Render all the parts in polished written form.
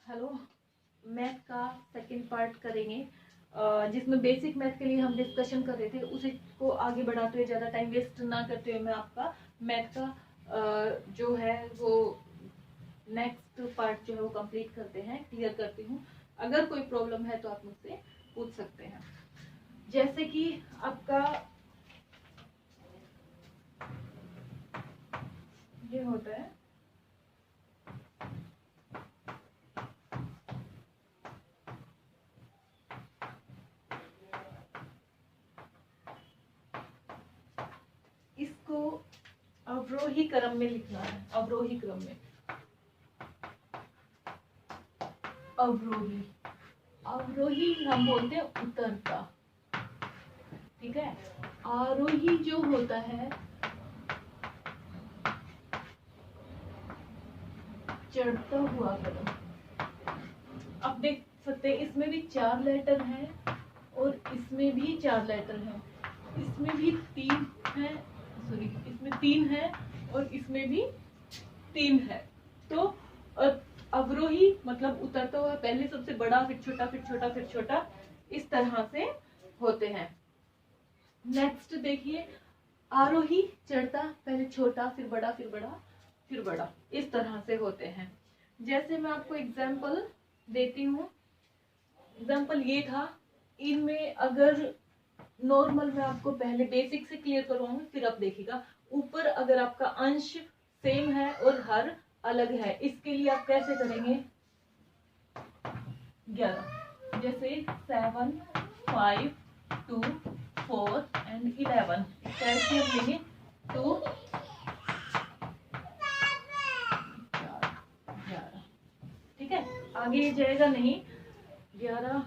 Hello, math का second part करेंगे, जिसमें बेसिक मैथ के लिए हम डिस्कशन कर रहे थे। उसी को आगे बढ़ाते हुए, ज़्यादा टाइम वेस्ट ना करते हुए, मैं आपका मैथ का जो है वो नेक्स्ट पार्ट जो है वो कंप्लीट करते हैं, क्लियर करती हूँ। अगर कोई प्रॉब्लम है तो आप मुझसे पूछ सकते हैं। जैसे कि आपका ये होता है इसको अवरोही क्रम में लिखना है। अवरोही क्रम में अवरोही अवरोही हम बोलते हैं उतरता, ठीक है। आरोही जो होता है चढ़ता हुआ कदम। आप देख सकते हैं इसमें भी 4 लेटर हैं और इसमें भी 4 लेटर हैं। इसमें भी 3 है, सॉरी इसमें 3 है और इसमें भी 3 है। तो अवरोही मतलब उतरता हुआ, पहले सबसे बड़ा, फिर छोटा, फिर छोटा, फिर छोटा, इस तरह से होते हैं। नेक्स्ट देखिए, आरोही चढ़ता, पहले छोटा, फिर बड़ा, फिर बड़ा, फिर बड़ा, इस तरह से होते हैं। जैसे मैं आपको एग्जाम्पल देती हूँ। एग्जाम्पल ये था, इनमें अगर नॉर्मल मैं आपको पहले बेसिक से क्लियर करवाऊंगी, फिर आप देखिएगा। ऊपर अगर आपका अंश सेम है और हर अलग है, इसके लिए आप कैसे करेंगे? 11, जैसे 7, 5, 2, 4 एंड 11 कैसे हम लेंगे? 2, 11, ठीक है। आगे जाएगा नहीं। 11,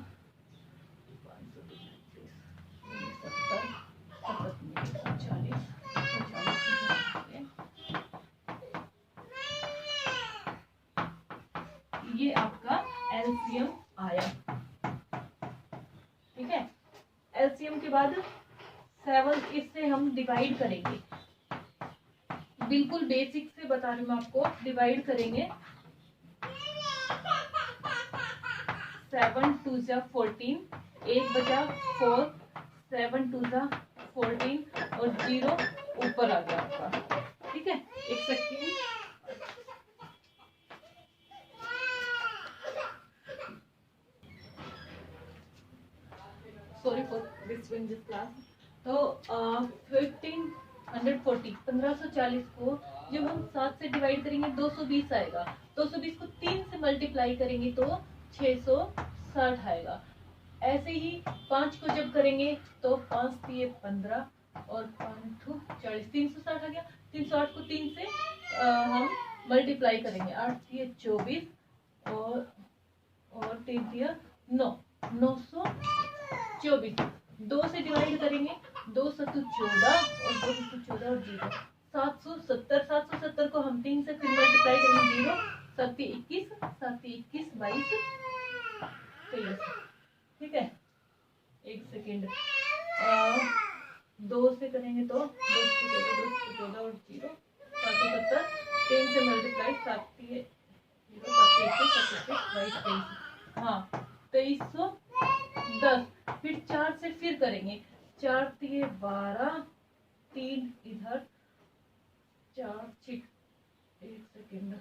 ये आपका एलसीएम आया, ठीक है। एलसीएम के बाद 7 इससे हम डिवाइड करेंगे। बिल्कुल बेसिक से बता रही हूँ आपको, डिवाइड करेंगे। 7 2 जा 14, 1 बचा 4, 7 2 जा 14 और 0 ऊपर आ गया आपका, ठीक है। एक second, sorry for disturbing this class. तो 1540 को जब हम 7 से डिवाइड करेंगे 220 आएगा। 220 को 3 से मल्टीप्लाई करेंगे तो 660 आएगा। ऐसे ही 5 को जब करेंगे तो 5 दिए 15 और 5 40, 360 आ गया। 360 को 3 से हम मल्टीप्लाई करेंगे, 8 दिए 24 और 3 दिया 9, 924। 2 से डिवाइड करेंगे, 2 सत्तू 14 और 2 सत्तू 14 और 0, 770। 770 को हम 3 से फिर मल्टीप्लाई करेंगे, 0, 7 21, 7 21 22 23, ठीक है। एक सेकेंड, 2 से करेंगे तो 2 से 14 और 0, 770, 3 से मल्टीप्लाई, 7 0, 7 21, 7 22 23, हाँ 2310। फिर 4 से फिर करेंगे, 4 दिए 12, 3 इधर, 4 6, एक सेकेंड,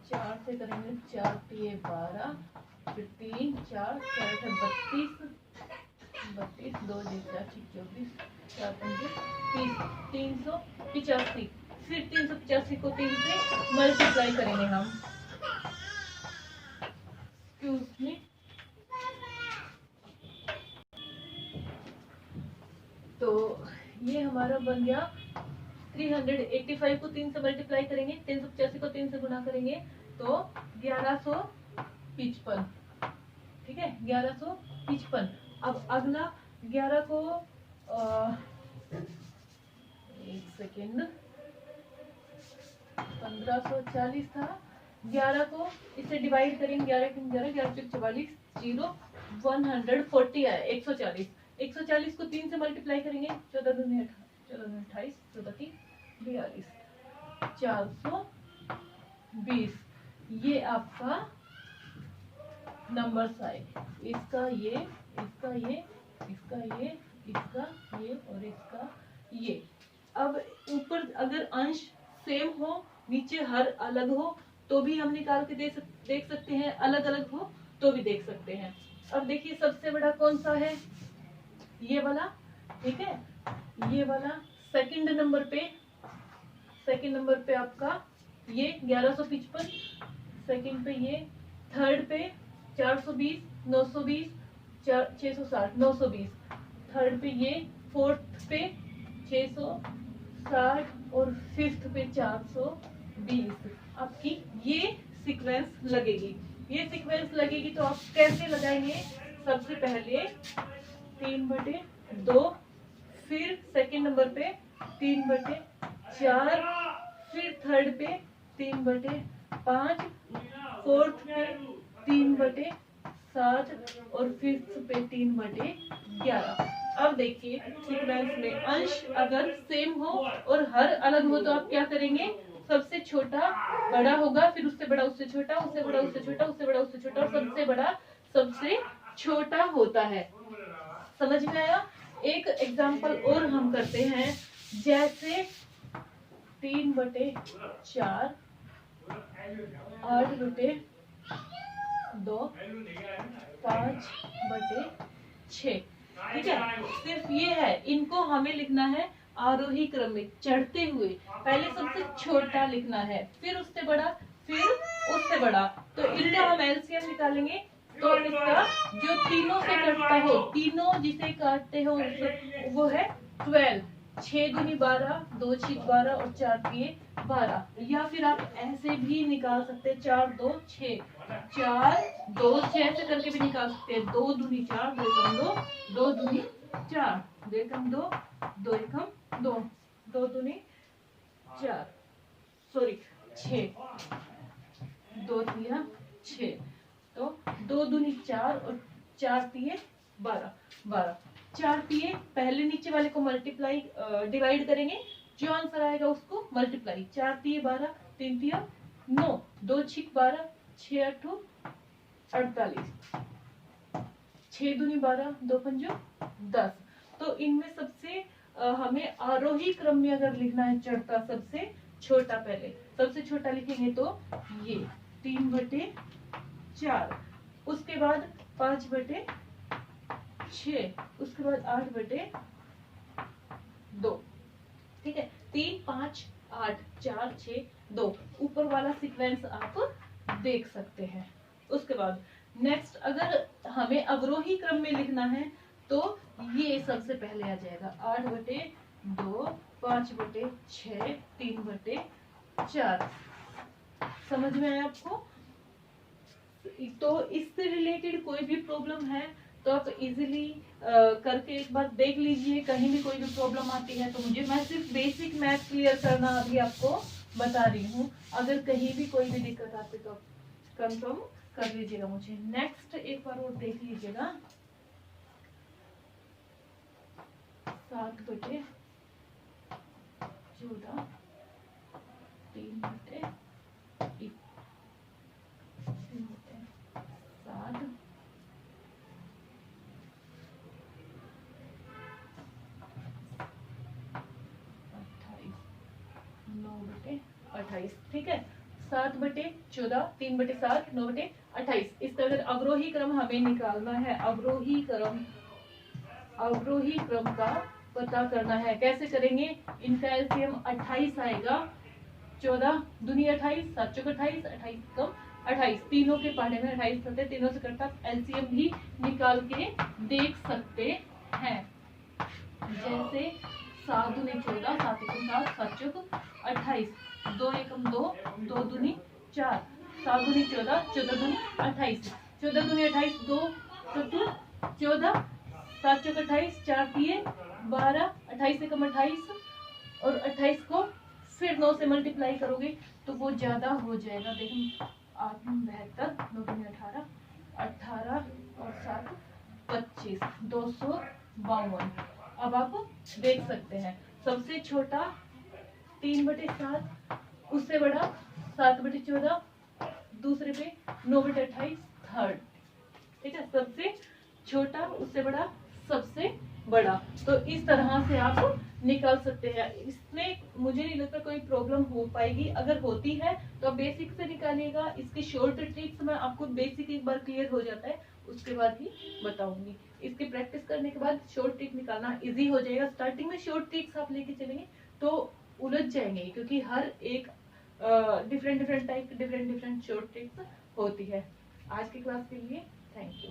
4 से करेंगे, 4 दिए 12, फिर 3 4 4 32, 32 2 24, 4 5 30, 385। फिर 385 को 3 से मल्टीप्लाई करेंगे हम, एक्सक्यूज मी। तो ये हमारा बन गया 385 को 3 से मल्टीप्लाई करेंगे, 385 को 3 से गुना करेंगे तो 1155, ठीक है, 1155। अब अगला 11 को एक सेकेंड, 1540 था। 11 को इससे डिवाइड करेंगे, 11 के 11, 11 44, 0 140 आया, 140। 140 को 3 से मल्टीप्लाई करेंगे, 14 दूनी 28, 14 28, 14 42, 400 20। ये आपका नंबर्स आए, इसका ये, इसका ये, इसका ये, इसका ये और इसका ये। अब ऊपर अगर अंश सेम हो, नीचे हर अलग हो तो भी हम निकाल के देख सकते हैं, अलग अलग हो तो भी देख सकते हैं। अब देखिए सबसे बड़ा कौन सा है, ये वाला, ठीक है। ये वाला सेकंड नंबर पे आपका ये 1155, सेकंड पे ये, थर्ड पे 420, 920, 660, 920, थर्ड पे ये, फोर्थ पे 660 और फिफ्थ पे 420। आपकी ये सीक्वेंस लगेगी। ये सीक्वेंस लगेगी तो आप कैसे लगाएंगे, सबसे पहले 3/2, फिर सेकंड नंबर पे 3/4, फिर थर्ड पे 3/5, फोर्थ पे 3/7 और फिफ्थ पे 3/11। अब देखिए सीक्वेंस में अंश अगर सेम हो और हर अलग हो तो आप क्या करेंगे, सबसे छोटा बड़ा होगा, फिर उससे बड़ा उससे छोटा, उससे बड़ा उससे छोटा, उससे बड़ा उससे छोटा और सबसे बड़ा सबसे छोटा होता है। समझ में आया। एक एग्जांपल और हम करते हैं, जैसे 3/4, 8/2, 5/6, ठीक है। सिर्फ ये है, इनको हमें लिखना है आरोही क्रम में, चढ़ते हुए। पहले सबसे छोटा लिखना है, फिर उससे बड़ा, फिर उससे बड़ा। तो इनका हम एलसीएम निकालेंगे तो इसका जो तीनों से कटता हो, तीनों जिसे काटते हो वो है 12। 6 दूनी 12, 2 6 12 और 4 3 12। या फिर आप ऐसे भी निकाल सकते हैं, 4 2 6, 4 2 6 ऐसे करके भी निकाल सकते हैं। 2 दूनी 4, 2 एकम 2, 2 दूनी 4, 2 एकम 2, 2 एकम 2, 2 दूनी 4, सॉरी 6, 2 तिया 6, तो 2 दूनी 4 और 4 तिये 12, 12, 4 तिये पहले नीचे वाले को मल्टीप्लाई डिवाइड करेंगे, जो आंसर आएगा उसको मल्टीप्लाई। 4 तिये 12, 3 तिया 9, 2 6 12, 6 8 48, 6 दूनी 12, 2 पंजो 10। तो इनमें सबसे हमें आरोही क्रम में अगर लिखना है, चढ़ता सबसे छोटा, पहले सबसे छोटा लिखेंगे तो ये 3/4, उसके बाद 5/6, उसके बाद 8/2, ठीक है। 3 5 8 4 6 2, ऊपर वाला सीक्वेंस आप देख सकते हैं। उसके बाद नेक्स्ट अगर हमें अवरोही क्रम में लिखना है तो ये सबसे पहले आ जाएगा 8/2, 5/6, 3/4। समझ में आया आपको। तो इससे रिलेटेड कोई भी प्रॉब्लम है तो आप इजीली करके एक बार देख लीजिए। कहीं भी कोई भी प्रॉब्लम आती है तो मुझे, मैं सिर्फ बेसिक मैथ क्लियर करना अभी आपको बता रही हूँ। अगर कहीं भी कोई भी दिक्कत आती तो कंफर्म कर लीजिएगा मुझे। नेक्स्ट एक बार और देख लीजिएगा, 7/14, 3/7, 9/28, ठीक है। 7/14, 3/7, 9/28। इसका अगर अवरोही क्रम हमें निकालना है, अवरोही क्रम का पता करना है, कैसे करेंगे। इनका एलसीएम 28 आएगा। 14 दूनी 28, 7 चौक 28, 28 कम 28, तीनों के पढ़ने में 28 होते, तीनों से कटता एलसीएम भी निकाल के देख सकते हैं। जैसे 7 दूनी 14, 7 एकम 7, 7 चौक 28, 2 एकम 2, 2 दूनी 4, 7 दूनी 14, 14 दूनी 28, 14 दूनी 28, 2 चतुर 14, 7 चौक 28, 4 तिये 12, 28 एकम 28 और 28 को फिर 9 से मल्टीप्लाई करोगे तो वो ज्यादा हो जाएगा। देखो 8 72, 9 दूनी 18, 18 और 7 25, 252। अब आप देख सकते हैं सबसे छोटा 3/7, उससे बड़ा 7/14, दूसरे पे 9/28 थर्ड। ठीक है, सबसे छोटा उससे बड़ा सबसे बड़ा। तो इस तरह से आप निकाल सकते हैं। इसमें मुझे नहीं लगता कोई प्रॉब्लम हो पाएगी, अगर होती है तो आप बेसिक से निकालिएगा। इसकी शॉर्ट ट्रिक्स मैं आपको बेसिक एक बार क्लियर हो जाता है उसके बाद ही बताऊंगी। इसकी प्रैक्टिस करने के बाद शॉर्ट ट्रिक निकालना इजी हो जाएगा। स्टार्टिंग में शॉर्ट ट्रिक्स आप लेके चलेंगे तो उलझ जाएंगे, क्योंकि हर एक different different type different different short tricks होती है। आज की क्लास के लिए थैंक यू।